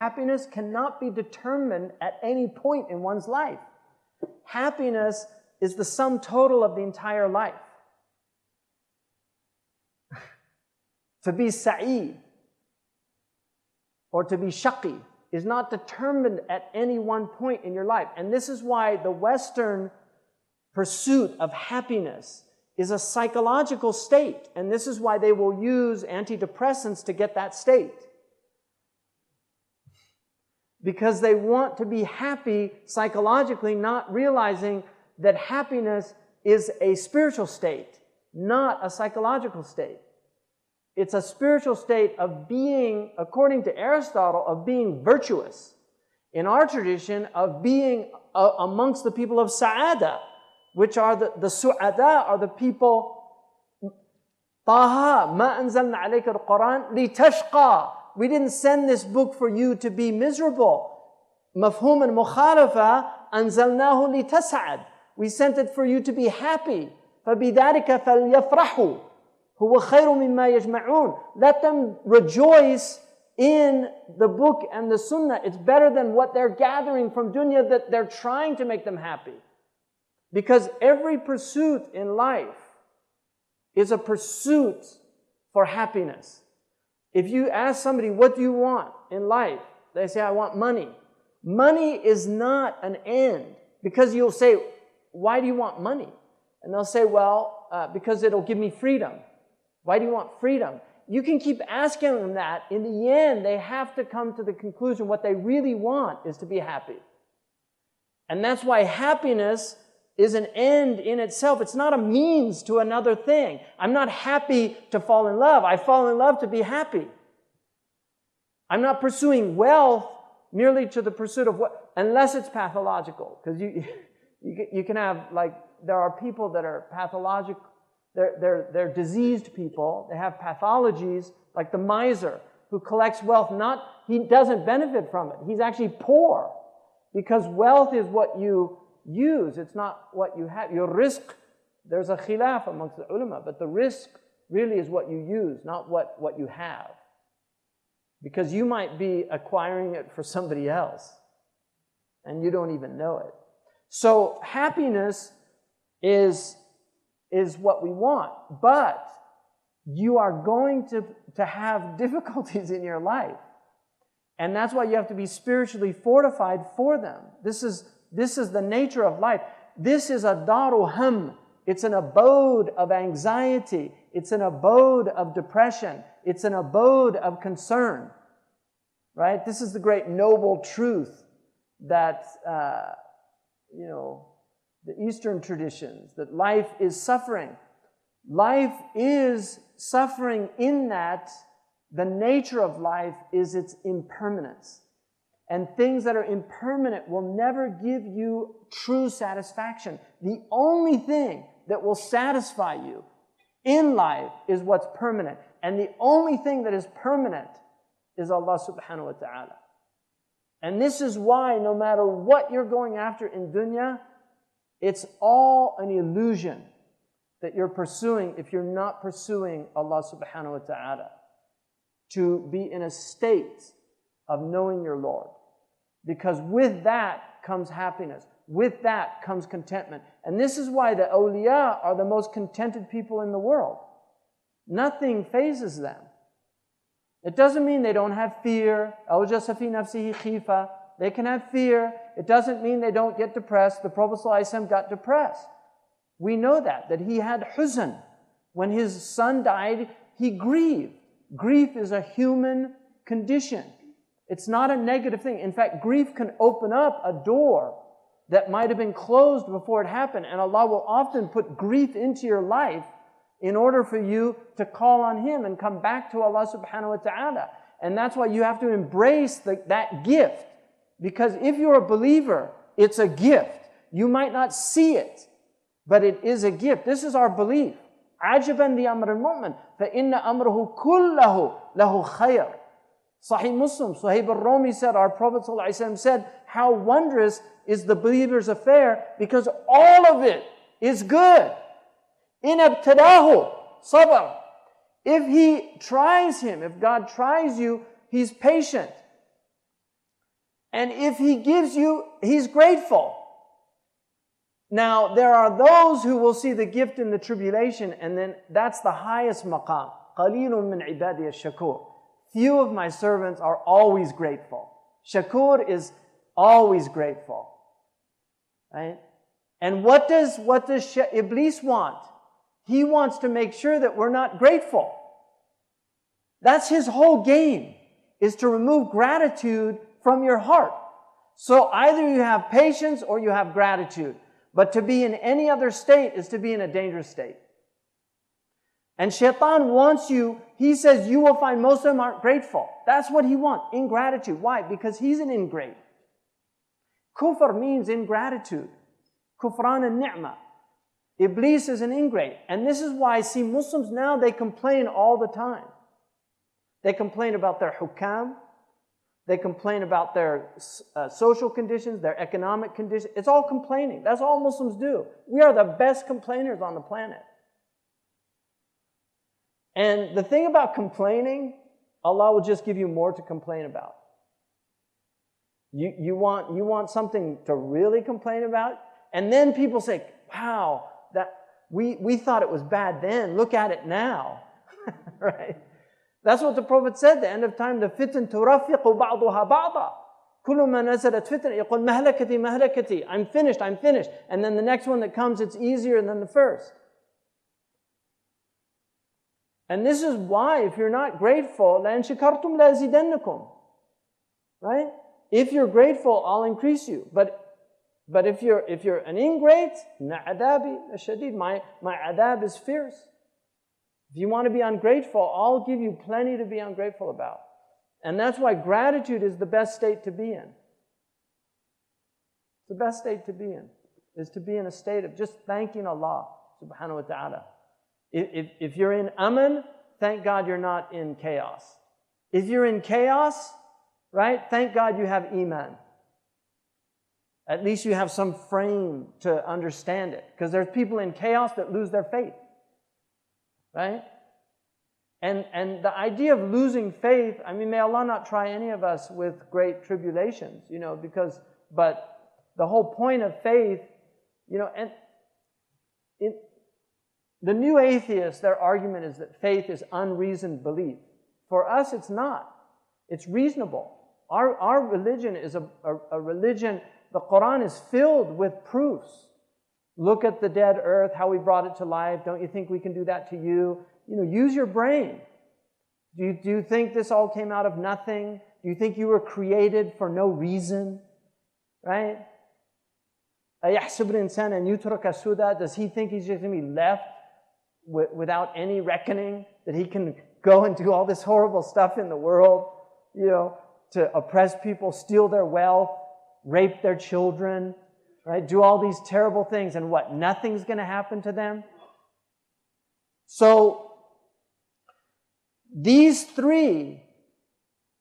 Happiness cannot be determined at any point in one's life. Happiness is the sum total of the entire life. To be sa'id or to be shaqi is not determined at any one point in your life. And this is why the Western pursuit of happiness is a psychological state. And this is why they will use antidepressants to get that state. Because they want to be happy psychologically, not realizing that happiness is a spiritual state, not a psychological state. It's a spiritual state of being, according to Aristotle, of being virtuous. In our tradition, of being amongst the people of Sa'ada, which are the Su'ada, are the people, Taha, ma anzalna alayka al-Quran litashqa. We didn't send this book for you to be miserable. Mafhum and mukhalafa, anzalnahu litas'ad. We sent it for you to be happy. فَبِذَلِكَ فَلْيَفْرَحُوا هُوَ خَيْرٌ مِمَّا يَجْمَعُونَ. Let them rejoice in the book and the sunnah. It's better than what they're gathering from dunya that they're trying to make them happy. Because every pursuit in life is a pursuit for happiness. If you ask somebody, what do you want in life? They say, I want money. Money is not an end. Because you'll say, why do you want money? And they'll say, well, because it'll give me freedom. Why do you want freedom? You can keep asking them that. In the end, they have to come to the conclusion what they really want is to be happy. And that's why happiness is an end in itself. It's not a means to another thing. I'm not happy to fall in love. I fall in love to be happy. I'm not pursuing wealth merely to the pursuit of what, unless it's pathological. Because you can have, like, there are people that are pathological. They're diseased people. They have pathologies, like the miser who collects wealth. He doesn't benefit from it. He's actually poor. Because wealth is what you use. It's not what you have. Your rizq, there's a khilaf amongst the ulama, but the rizq really is what you use, not what you have. Because you might be acquiring it for somebody else, and you don't even know it. So happiness is what we want, but you are going to have difficulties in your life. And that's why you have to be spiritually fortified for them. This is the nature of life. This is a daru ham. It's an abode of anxiety. It's an abode of depression. It's an abode of concern. Right? This is the great noble truth that, the Eastern traditions, that life is suffering. Life is suffering in that the nature of life is its impermanence. And things that are impermanent will never give you true satisfaction. The only thing that will satisfy you in life is what's permanent. And the only thing that is permanent is Allah subhanahu wa ta'ala. And this is why no matter what you're going after in dunya, it's all an illusion that you're pursuing if you're not pursuing Allah subhanahu wa ta'ala. To be in a state of knowing your Lord. Because with that comes happiness. With that comes contentment. And this is why the awliya are the most contented people in the world. Nothing phases them. It doesn't mean they don't have fear. أَوْجَسَ فِي نَفْسِهِ خِيفَةً. They can have fear. It doesn't mean they don't get depressed. The Prophet ﷺ got depressed. We know that he had huzn. When his son died, he grieved. Grief is a human condition. It's not a negative thing. In fact, grief can open up a door that might have been closed before it happened. And Allah will often put grief into your life in order for you to call on Him and come back to Allah subhanahu wa ta'ala. And that's why you have to embrace that gift. Because if you're a believer, it's a gift. You might not see it, but it is a gift. This is our belief. عَجَبًا لِأَمْرِ الْمُؤْمِنِ فَإِنَّ أَمْرَهُ كُلَّهُ لَهُ خَيْرٌ. Sahih Muslim, Suhaib al-Rumi said, our Prophet ﷺ said, how wondrous is the believer's affair because all of it is good. إِنْ ابْتَدَاهُ صَبَرٌ. If He tries him, if God tries you, He's patient. And if he gives you, he's grateful. Now, there are those who will see the gift in the tribulation, and then that's the highest maqam. قَلِيلٌ مِّنْ عِبَادِيَ الشَّكُورِ. Few of my servants are always grateful. Shakur is always grateful. Right? And what does Iblis want? He wants to make sure that we're not grateful. That's his whole game, is to remove gratitude from your heart. So either you have patience or you have gratitude. But to be in any other state is to be in a dangerous state. And shaitan wants you, he says you will find most of them aren't grateful. That's what he wants, ingratitude. Why? Because he's an ingrate. Kufr means ingratitude. Kufran al-ni'mah. Iblis is an ingrate. And this is why I see Muslims now, they complain all the time. They complain about their hukam. They complain about their social conditions, their economic conditions. It's all complaining. That's all Muslims do. We are the best complainers on the planet. And the thing about complaining, Allah will just give you more to complain about. You want something to really complain about? And then people say, wow, that we thought it was bad then. Look at it now. Right? That's what the Prophet said, the end of time, the fitan turafiqu ba'duha ba'da. Kullu ma nazalat fitna, yaqul mahlakati, mahlakati. I'm finished. And then the next one that comes, it's easier than the first. And this is why, if you're not grateful, لَإِن شَكَرْتُمْ لَأَزِيدَنَّكُمْ. Right? If you're grateful, I'll increase you. But if you're an ingrate, عَذَابِ الشَّدِيد. My adab is fierce. If you want to be ungrateful, I'll give you plenty to be ungrateful about. And that's why gratitude is the best state to be in. The best state to be in is to be in a state of just thanking Allah subhanahu wa ta'ala. If you're in aman, thank God you're not in chaos. If you're in chaos, right, thank God you have iman. At least you have some frame to understand it. Because there's people in chaos that lose their faith. Right? And the idea of losing faith, I mean, may Allah not try any of us with great tribulations, but the whole point of faith, and the new atheists, their argument is that faith is unreasoned belief. For us, it's not. It's reasonable. Our religion is a religion, the Quran is filled with proofs. Look at the dead earth, how we brought it to life. Don't you think we can do that to you? Use your brain. Do you think this all came out of nothing? Do you think you were created for no reason? Right? أَيَحْسُبُ الْإِنسَانَ أَنْ يُتْرَكَ سُدًى? Does he think he's just going to be left without any reckoning? That he can go and do all this horrible stuff in the world? To oppress people, steal their wealth, rape their children, right? Do all these terrible things, and what? Nothing's going to happen to them? So, these three,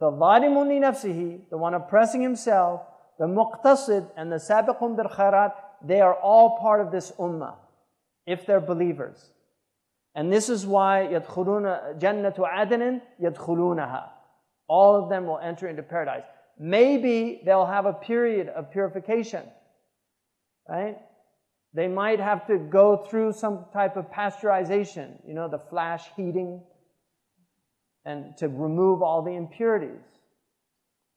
the zalimun li nafsihi, the one oppressing himself, the muqtasid, and the sabiqun bil khairat, they are all part of this ummah, if they're believers. And this is why يَدْخُلُونَ جَنَّةُ عَدْنٍ يَدْخُلُونَهَا. All of them will enter into paradise. Maybe they'll have a period of purification. Right? They might have to go through some type of pasteurization, the flash heating, and to remove all the impurities.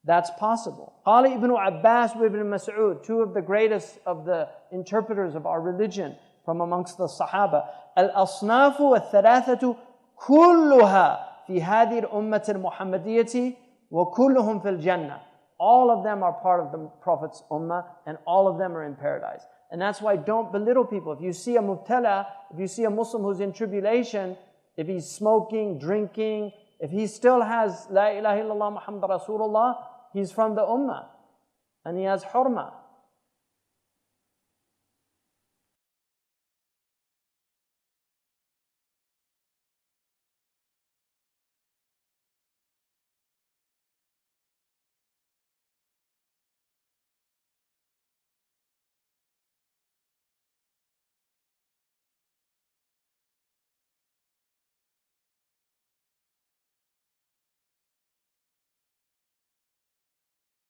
That's possible. Qali ibn Abbas wa ibn Mas'ud, two of the greatest of the interpreters of our religion from amongst the Sahaba. Al-asnafu al-thalathatu kulluha fi hadhihi al-ummah al-Muhammadiyyati wa kulluhum fil jannah. All of them are part of the Prophet's ummah, and all of them are in paradise. And that's why don't belittle people. If you see a mubtala, if you see a Muslim who's in tribulation, if he's smoking, drinking, if he still has La ilaha illallah Muhammad Rasulullah, he's from the ummah. And he has hurma.